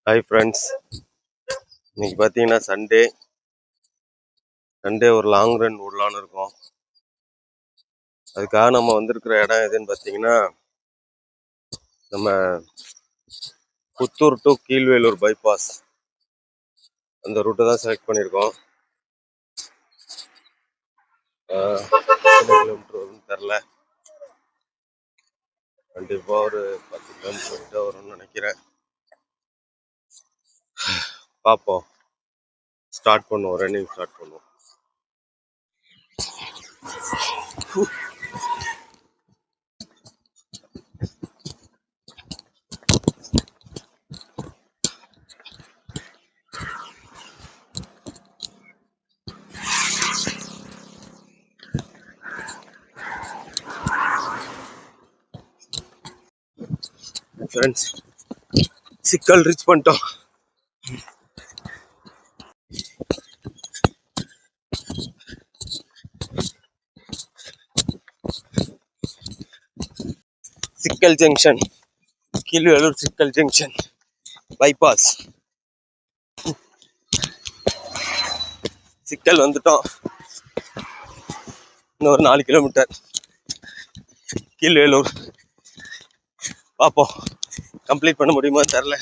Hi friends, இன்னைக்கு பார்த்தீங்கன்னா Sunday ஒரு லாங் ரன் விடலான்னு இருக்கோம். அதுக்காக நம்ம வந்திருக்கிற இடம் எதுன்னு பார்த்தீங்கன்னா, நம்ம புத்தூர் டு கீழ்வேலூர் பைபாஸ் அந்த ரூட்டை தான் செலக்ட் பண்ணியிருக்கோம். எத்தனை கிலோமீட்டர் வரும்னு தெரில, கண்டிப்பாக ஒரு 10 கிலோமீட்டர் கிட்ட வரும்னு நினைக்கிறேன். பார்ப்போம், ஸ்டார்ட் பண்ணுவோம், ரன்னிங் ஸ்டார்ட் பண்ணுவோம். ஃப்ரெண்ட்ஸ், சிக்கல் ரீச் பண்ணிட்டோம். சிக்கல் ஜங்ஷன், கீழ்வேலூர் சிக்கல் ஜங்ஷன் பைபாஸ். சிக்கல் வந்துட்டோம். இன்னும் ஒரு 4 கிலோமீட்டர் கீழ்வேலூர். பார்ப்போம், கம்ப்ளீட் பண்ண முடியுமா தெரில.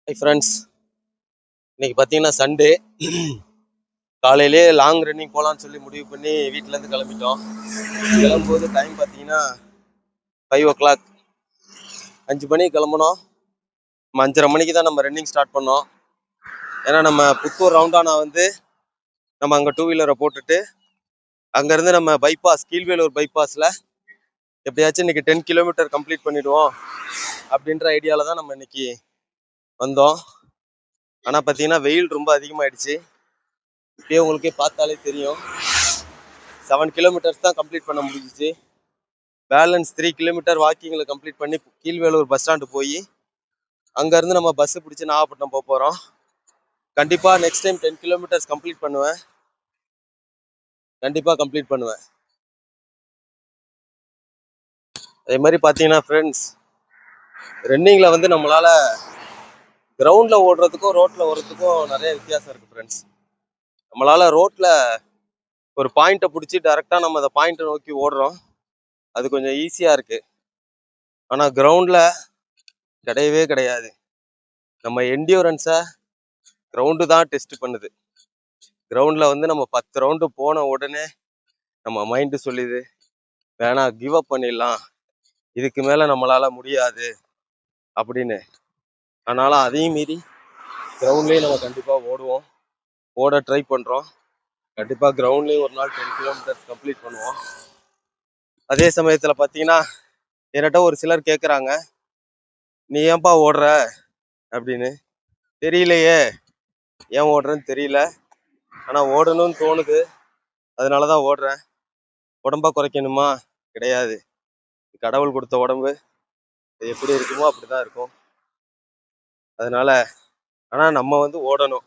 ஹை ஃப்ரெண்ட்ஸ், இன்னைக்கு பார்த்தீங்கன்னா சண்டே. காலையிலே லாங் ரன்னிங் போகலான்னு சொல்லி முடிவு பண்ணி வீட்டிலேருந்து கிளம்பிட்டோம். கிளம்பும்போது டைம் பார்த்தீங்கன்னா 5 o'clock, 5 மணிக்கு கிளம்புனோம். நம்ம 5:30 மணிக்கு தான் நம்ம ரன்னிங் ஸ்டார்ட் பண்ணோம். ஏன்னா நம்ம புத்தூர் ரவுண்டானா வந்து நம்ம அங்கே 2 வீலரை போட்டுட்டு அங்கேருந்து நம்ம பைபாஸ் கீழ்வேலூர் பைபாஸில் எப்படியாச்சும் இன்னைக்கு 10 கிலோமீட்டர் கம்ப்ளீட் பண்ணிவிடுவோம் அப்படின்ற ஐடியாவில் தான் நம்ம இன்னைக்கு வந்தோம். ஆனால் பார்த்தீங்கன்னா வெயில் ரொம்ப அதிகமாகிடுச்சு. இப்பயே உங்களுக்கே பார்த்தாலே தெரியும். 7 கிலோமீட்டர்ஸ் தான் கம்ப்ளீட் பண்ண முடிஞ்சிச்சு. பேலன்ஸ் 3 கிலோமீட்டர் வாக்கிங்கில் கம்ப்ளீட் பண்ணி கீழ்வேலூர் பஸ் ஸ்டாண்டு போய் அங்கேருந்து நம்ம பஸ்ஸு பிடிச்சி நாகப்பட்டினம் போக போகிறோம். கண்டிப்பாக நெக்ஸ்ட் டைம் 10 கிலோமீட்டர்ஸ் கம்ப்ளீட் பண்ணுவேன். கண்டிப்பாக கம்ப்ளீட் பண்ணுவேன். அதே மாதிரி பார்த்தீங்கன்னா ஃப்ரெண்ட்ஸ், ரன்னிங்கில் வந்து நம்மளால் கிரவுண்டில் ஓடுறதுக்கும் ரோட்டில் ஓடுறதுக்கும் நிறைய வித்தியாசம் இருக்குது ஃப்ரெண்ட்ஸ். நம்மளால் ரோட்டில் ஒரு பாயிண்ட்டை பிடிச்சி டேரெக்டாக நம்ம அந்த பாயிண்ட்டை நோக்கி ஓடுறோம், அது கொஞ்சம் ஈஸியாக இருக்குது. ஆனால் கிரவுண்டில் கிடையவே கிடையாது. நம்ம என்டியூரன்ஸை கிரவுண்டு தான் டெஸ்ட் பண்ணுது. கிரவுண்டில் வந்து நம்ம 10 ரவுண்டு போன உடனே நம்ம மைண்டு சொல்லுது, வேணா கிவ் அப் பண்ணிடலாம், இதுக்கு மேலே நம்மளால் முடியாது அப்படின்னு. அதனால் அதையும் மீறி கிரவுண்ட்லேயும் நம்ம கண்டிப்பாக ஓடுவோம், ஓட ட்ரை பண்ணுறோம். கண்டிப்பாக கிரவுண்ட்லேயும் ஒரு நாள் 10 கிலோமீட்டர்ஸ் கம்ப்ளீட் பண்ணுவோம். அதே சமயத்தில் பார்த்தீங்கன்னா என்கிட்ட ஒரு சிலர் கேட்குறாங்க, நீ ஏன்பா ஓடுற அப்படின்னு. தெரியலையே, ஏன் ஓடுறேன்னு தெரியல. ஆனால் ஓடணும்னு தோணுது, அதனால தான் ஓடுறேன். உடம்பா குறைக்கணுமா? கிடையாது. கடவுள் கொடுத்த உடம்பு எப்படி இருக்குமோ அப்படி தான் இருக்கும். அதனால ஆனால் நம்ம வந்து ஓடணும்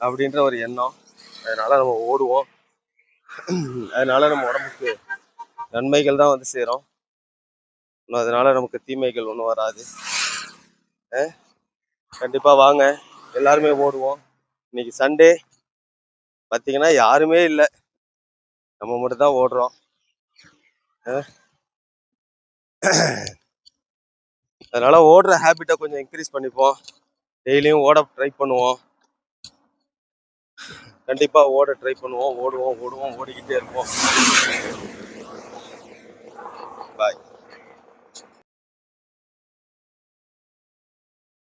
அப்படின்ற ஒரு எண்ணம். அதனால நம்ம ஓடுவோம். அதனால நம்ம உடம்புக்கு நன்மைகள் தான் வந்து சேரும். அதனால நமக்கு தீமைகள் ஒன்றும் வராது. கண்டிப்பாக வாங்க, எல்லாருமே ஓடுவோம். இன்னைக்கு சண்டே பார்த்தீங்கன்னா யாருமே இல்லை, நம்ம மட்டும் தான் ஓடுறோம். அதனால ஓடுற ஹேபிட்டை கொஞ்சம் இன்க்ரீஸ் பண்ணிப்போம். டெய்லியும் ஓட ட்ரை பண்ணுவோம். கண்டிப்பாக ஓட ட்ரை பண்ணுவோம். ஓடுவோம் ஓடிக்கிட்டே இருப்போம்.